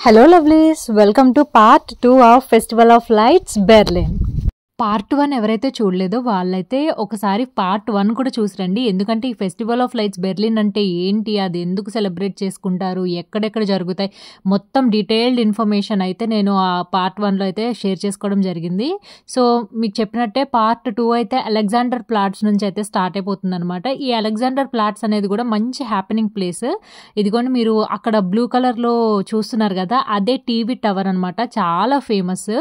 Hello lovelies, welcome to part 2 of Festival of Lights Berlin. Part 1 ఎవరైతే చూడలేదో వాళ్ళైతే ఒకసారి part 1 కూడా చూసిరండి. ఎందుకంటే ఈ ఫెస్టివల్ ఆఫ్ లైట్స్ బెర్లిన్ అంటే ఏంటి, అది ఎందుకు సెలబ్రేట్ చేసుకుంటారు, ఎక్కడెక్కడ జరుగుతాయి, మొత్తం డీటెయిల్డ్ ఇన్ఫర్మేషన్ అయితే నేను ఆ పార్ట్ 1లో అయితే షేర్ చేసుకోవడం జరిగింది. సో మీకు చెప్పినట్టే పార్ట్ 2 అయితే అలెగ్జాండర్ ప్లాట్స్ నుంచి అయితే స్టార్ట్ అయిపోతుంది అనమాట. ఈ అలెగ్జాండర్ ప్లాట్స్ అనేది కూడా మంచి హ్యాపెనింగ్ ప్లేస్. ఇదిగోండి మీరు అక్కడ బ్లూ కలర్లో చూస్తున్నారు కదా, అదే టీవీ టవర్ అనమాట, చాలా ఫేమస్.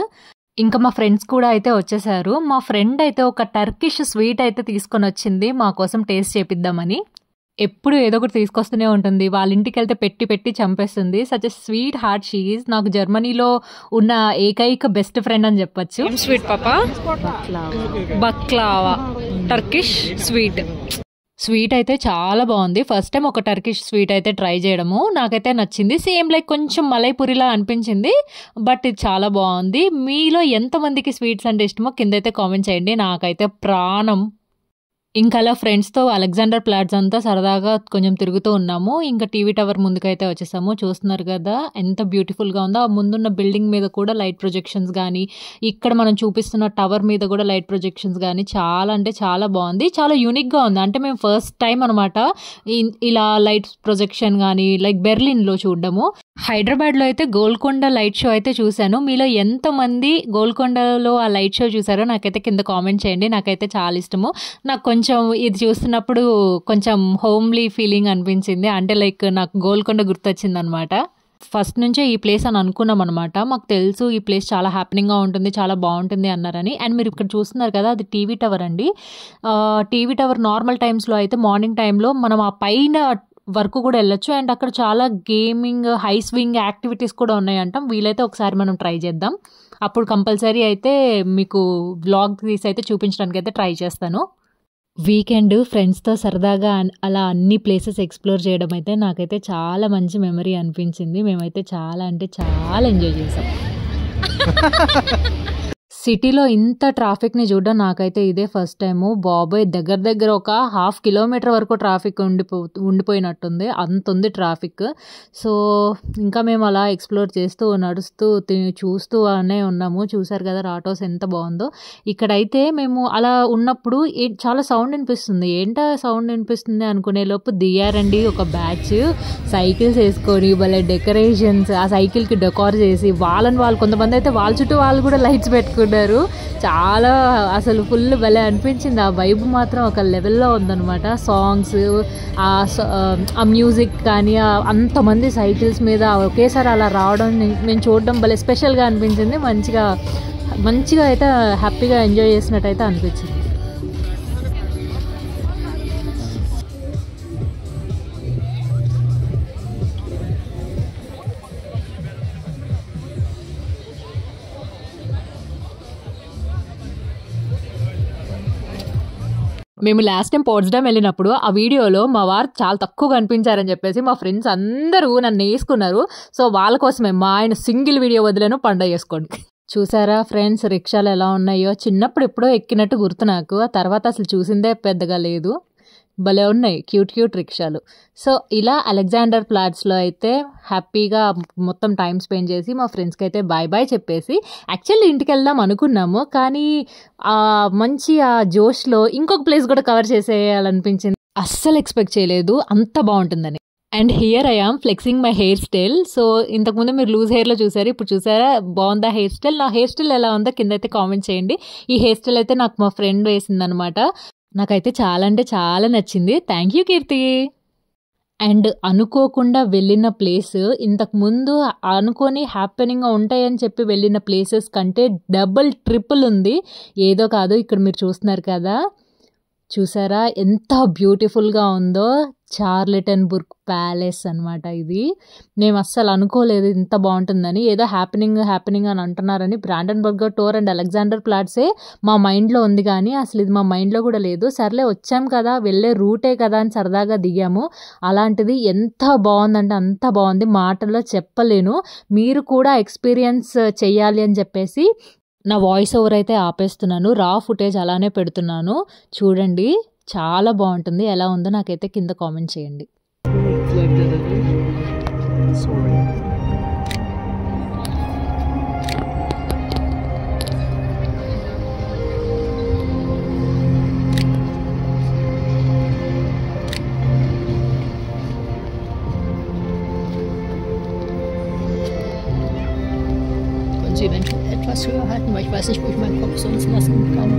ఇంకా మా ఫ్రెండ్స్ కూడా అయితే వచ్చేసారు. మా ఫ్రెండ్ అయితే ఒక టర్కిష్ స్వీట్ అయితే తీసుకొని వచ్చింది మా కోసం టేస్ట్ చేపిద్దామని. ఎప్పుడు ఏదో ఒకటి తీసుకొస్తూనే ఉంటుంది, వాళ్ళ ఇంటికి వెళ్తే పెట్టి పెట్టి చంపేస్తుంది. Such a sweet heart she is. నాకు జర్మనీలో ఉన్న ఏకైక బెస్ట్ ఫ్రెండ్ అని చెప్పొచ్చు. స్వీట్ పాపా బక్లావా టర్కిష్ స్వీట్. స్వీట్ అయితే చాలా బాగుంది. ఫస్ట్ టైం ఒక టర్కిష్ స్వీట్ అయితే ట్రై చేయడము, నాకైతే నచ్చింది. సేమ్ లైక్ కొంచెం మలైపూరిలా అనిపించింది, బట్ ఇది చాలా బాగుంది. మీలో ఎంతమందికి స్వీట్స్ అంటే ఇష్టమో కింద అయితే కామెంట్ చేయండి. నాకైతే ప్రాణం. ఇంకా అలా ఫ్రెండ్స్తో అలెగ్జాండర్ ప్లాట్స్ అంతా సరదాగా కొంచెం తిరుగుతూ ఉన్నాము. ఇంకా టీవీ టవర్ ముందుకైతే వచ్చేసాము. చూస్తున్నారు కదా ఎంత బ్యూటిఫుల్గా ఉందో. ఆ ముందున్న బిల్డింగ్ మీద కూడా లైట్ ప్రొజెక్షన్స్ కానీ, ఇక్కడ మనం చూపిస్తున్న టవర్ మీద కూడా లైట్ ప్రొజెక్షన్స్ కానీ చాలా అంటే చాలా బాగుంది, చాలా యూనిక్గా ఉంది. అంటే మేము ఫస్ట్ టైం అనమాట ఇలా లైట్ ప్రొజెక్షన్ కానీ లైక్ బెర్లిన్లో చూడడము. హైదరాబాద్లో అయితే గోల్కొండ లైట్ షో అయితే చూశాను. మీలో ఎంతమంది గోల్కొండలో ఆ లైట్ షో చూసారో నాకైతే కింద కామెంట్ చేయండి. నాకైతే చాలా ఇష్టము. నాకు కొంచెం ఇది చూస్తున్నప్పుడు కొంచెం హోమ్లీ ఫీలింగ్ అనిపించింది. అంటే లైక్ నాకు గోల్కొండ గుర్తొచ్చింది అనమాట. ఫస్ట్ నుంచే ఈ ప్లేస్ అని అనుకున్నాం అనమాట. మాకు తెలుసు ఈ ప్లేస్ చాలా హ్యాపెనింగ్గా ఉంటుంది, చాలా బాగుంటుంది అన్నారని. అండ్ మీరు ఇక్కడ చూస్తున్నారు కదా, అది టీవీ టవర్ అండి. టీవీ టవర్ నార్మల్ టైమ్స్లో అయితే మార్నింగ్ టైంలో మనం ఆ పైన వరకు కూడా వెళ్ళొచ్చు. అండ్ అక్కడ చాలా గేమింగ్ హై స్వింగ్ యాక్టివిటీస్ కూడా ఉన్నాయంటాం. వీలైతే ఒకసారి మనం ట్రై చేద్దాం. అప్పుడు కంపల్సరీ అయితే మీకు వ్లాగ్ తీసి అయితే చూపించడానికి అయితే ట్రై చేస్తాను. వీకెండ్ ఫ్రెండ్స్తో సరదాగా అలా అన్ని ప్లేసెస్ ఎక్స్ప్లోర్ చేయడం అయితే నాకైతే చాలా మంచి మెమరీ అనిపించింది. మేమైతే చాలా అంటే చాలా ఎంజాయ్ చేసాం. సిటీలో ఇంత ట్రాఫిక్ని చూడడం నాకైతే ఇదే ఫస్ట్ టైము. బాబోయ్, దగ్గర ఒక 1/2 కిలోమీటర్ వరకు ట్రాఫిక్ ఉండిపోయినట్టుంది, అంత ఉంది ట్రాఫిక్. సో ఇంకా మేము అలా ఎక్స్ప్లోర్ చేస్తూ నడుస్తూ చూస్తూ అనే ఉన్నాము. చూసారు కదా ఆటోస్ ఎంత బాగుందో. ఇక్కడైతే మేము అలా ఉన్నప్పుడు చాలా సౌండ్ వినిపిస్తుంది. ఏంటా సౌండ్ వినిపిస్తుంది అనుకునే లోపు దిగారండి ఒక బ్యాచ్, సైకిల్స్ వేసుకొని భలే డెకరేషన్స్, ఆ సైకిల్కి డెకార్ చేసి వాళ్ళు కొంతమంది అయితే వాళ్ళ చుట్టూ వాళ్ళు కూడా లైట్స్ పెట్టుకున్నారు. చాలా అసలు ఫుల్ భలే అనిపించింది. ఆ వైబ్ మాత్రం ఒక లెవెల్లో ఉందన్నమాట. సాంగ్స్, ఆ మ్యూజిక్ కానీ, అంతమంది సైకిల్స్ మీద ఒకేసారి అలా రావడం మేము చూడడం భలే స్పెషల్గా అనిపించింది. మంచిగా అయితే హ్యాపీగా ఎంజాయ్ చేసినట్టు అయితే అనిపించింది. మేము లాస్ట్ టైం పోట్స్డామ్ వెళ్ళినప్పుడు ఆ వీడియోలో మా వారు చాలా తక్కువ కనిపించారని చెప్పేసి మా ఫ్రెండ్స్ అందరూ నన్ను వేసుకున్నారు. సో వాళ్ళ కోసమే మా ఆయన సింగిల్ వీడియో వదిలేను, పండగ చేసుకోండి. చూసారా ఫ్రెండ్స్ రిక్షాలు ఎలా ఉన్నాయో. చిన్నప్పుడు ఎప్పుడో ఎక్కినట్టు గుర్తు నాకు, ఆ తర్వాత అసలు చూసిందే పెద్దగా లేదు. భలే ఉన్నాయి క్యూట్ రిక్షాలు. సో ఇలా అలెగ్జాండర్ ప్లాట్స్లో అయితే హ్యాపీగా మొత్తం టైం స్పెండ్ చేసి మా ఫ్రెండ్స్కి అయితే బాయ్ చెప్పేసి యాక్చువల్లీ ఇంటికి వెళ్దాం అనుకున్నాము. కానీ మంచి ఆ జోష్లో ఇంకొక ప్లేస్ కూడా కవర్ చేసేయాలనిపించింది. అస్సలు ఎక్స్పెక్ట్ చేయలేదు అంత బాగుంటుందని. And here I am flexing my hairstyle. So ఇంతకుముందు మీరు లూజ్ హెయిర్లో చూసారు, ఇప్పుడు చూసారా బాగుందా హెయిర్ స్టైల్. నా హెయిర్ స్టైల్ ఎలా ఉందో కింద అయితే కామెంట్ చేయండి. ఈ హెయిర్ స్టైల్ అయితే నాకు మా ఫ్రెండ్ వేసిందనమాట. నాకైతే చాలా అంటే చాలా నచ్చింది. Thank you Keerthi. అండ్ అనుకోకుండా వెళ్ళిన ప్లేస్, ఇంతకుముందు అనుకొని హ్యాపెనింగ్గా ఉంటాయని చెప్పి వెళ్ళిన ప్లేసెస్ కంటే డబుల్ ట్రిపుల్ ఉంది. ఏదో కాదు, ఇక్కడ మీరు చూస్తున్నారు కదా, చూసారా ఎంత బ్యూటిఫుల్గా ఉందో. చార్లెటన్బర్గ్ ప్యాలెస్ అనమాట ఇది. మేము అస్సలు అనుకోలేదు ఇంత బాగుంటుందని. ఏదో హ్యాపెనింగ్ అని అంటున్నారని బ్రాండెన్బర్గ్ టోర్ అండ్ అలెగ్జాండర్ ప్లాట్సే మా మైండ్లో ఉంది, కానీ అసలు ఇది మా మైండ్లో కూడా లేదు. సర్లే వచ్చాం కదా, వెళ్ళే రూటే కదా అని సరదాగా దిగాము. అలాంటిది ఎంత బాగుందంటే అంత బాగుంది, మాటల్లో చెప్పలేను. మీరు కూడా ఎక్స్పీరియన్స్ చెయ్యాలి అని చెప్పేసి నా వాయిస్ ఓవర్ అయితే ఆపేస్తున్నాను, రా ఫుటేజ్ అలానే పెడుతున్నాను. చూడండి చాలా బాగుంటుంది. ఎలా ఉందో నాకైతే కింద కామెంట్ చేయండి. sie eventuell etwas höher halten, weil ich weiß nicht, wo ich meinen Kopf sonst lassen kann.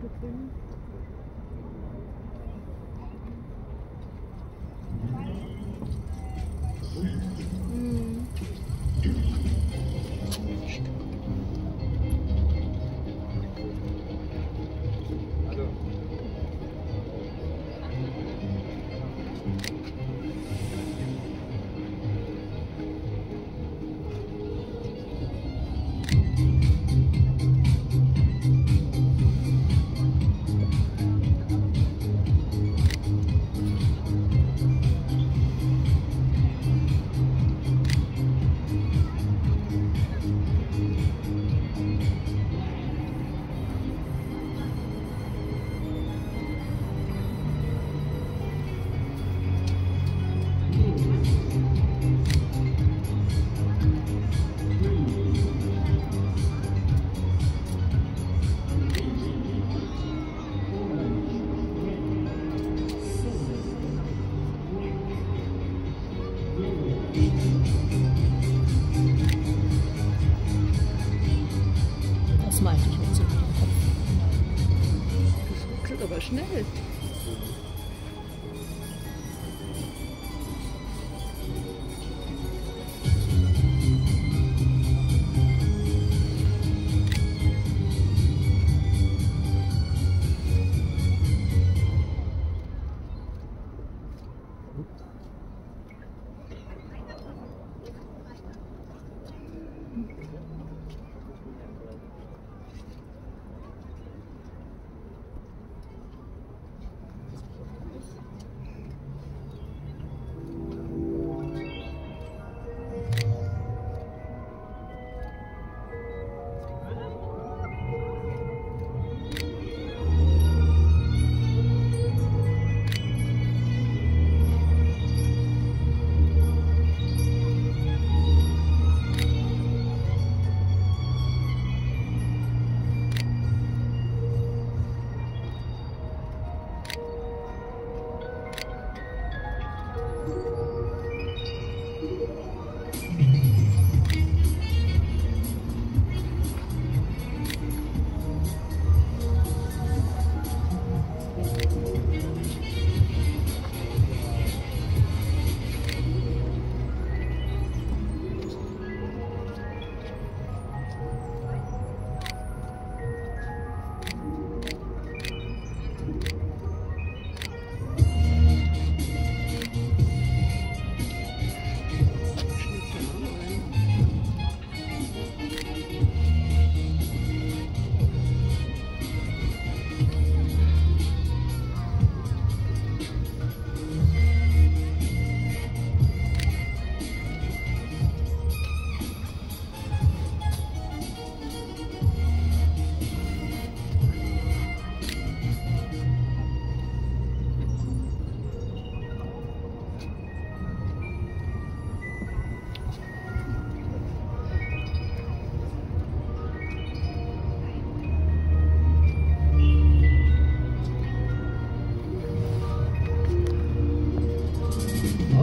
Kopf weg. Das meinte ich mit so einem Kopf. Das ruckelt aber schnell.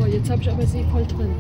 Jetzt habe ich aber sie voll drin.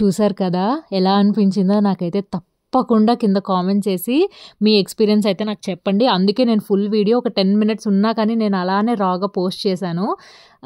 చూసారు కదా ఎలా అనిపించిందో నాకైతే తప్పకుండా కింద comment చేసి మీ experience అయితే నాకు చెప్పండి. అందుకే నేను ఫుల్ వీడియో ఒక 10 మినిట్స్ ఉన్నా కానీ నేను అలానే రాగా పోస్ట్ చేశాను.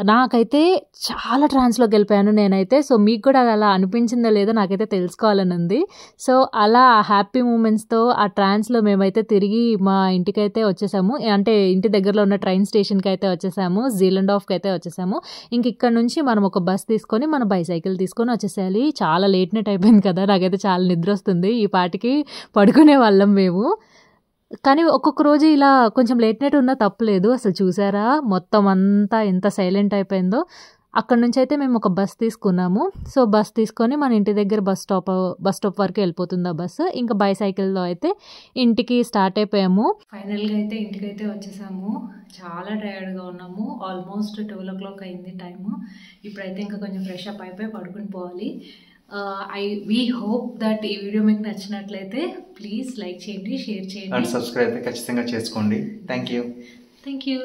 నాకైతే చాలా ట్రాన్స్లోకి వెళ్ళిపోయాను నేనైతే. సో మీకు కూడా అలా అనిపించిందో లేదో నాకైతే తెలుసుకోవాలని ఉంది. సో అలా హ్యాపీ మూమెంట్స్తో ఆ ట్రాన్స్లో మేమైతే తిరిగి మా ఇంటికైతే వచ్చేసాము. అంటే ఇంటి దగ్గరలో ఉన్న ట్రైన్ స్టేషన్కి అయితే వచ్చేసాము, జీలండాఫ్కి అయితే వచ్చేసాము. ఇంక ఇక్కడ నుంచి మనం ఒక బస్ తీసుకొని మన బైసైకిల్ తీసుకొని వచ్చేసేయాలి. చాలా లేట్ నైట్ అయిపోయింది కదా, నాకైతే చాలా నిద్ర వస్తుంది. ఈ పాటికి పడుకునే వాళ్ళం మేము. కానీ ఒక్కొక్క రోజు ఇలా కొంచెం లేట్ నైట్ ఉన్నా తప్పులేదు. అసలు చూసారా మొత్తం అంతా ఎంత సైలెంట్ అయిపోయిందో. అక్కడ నుంచి అయితే మేము ఒక బస్ తీసుకున్నాము. సో బస్ తీసుకొని మన ఇంటి దగ్గర బస్ స్టాప్ వరకు వెళ్ళిపోతుంది ఆ బస్సు. ఇంకా బైసైకిల్లో అయితే ఇంటికి స్టార్ట్ అయిపోయాము. ఫైనల్గా అయితే ఇంటికైతే వచ్చేసాము. చాలా టైర్డ్గా ఉన్నాము. ఆల్మోస్ట్ 12 o'clock అయింది టైము. ఇప్పుడైతే ఇంకా కొంచెం ఫ్రెష్ అప్ అయిపోయి పడుకుని పోవాలి. వీ హోప్ దట్ ఈ వీడియో మీకు నచ్చినట్లయితే ప్లీజ్ లైక్ చేయండి, షేర్ చేయండి అండ్ సబ్స్క్రైబ్ అయితే ఖచ్చితంగా చేసుకోండి. Thank you.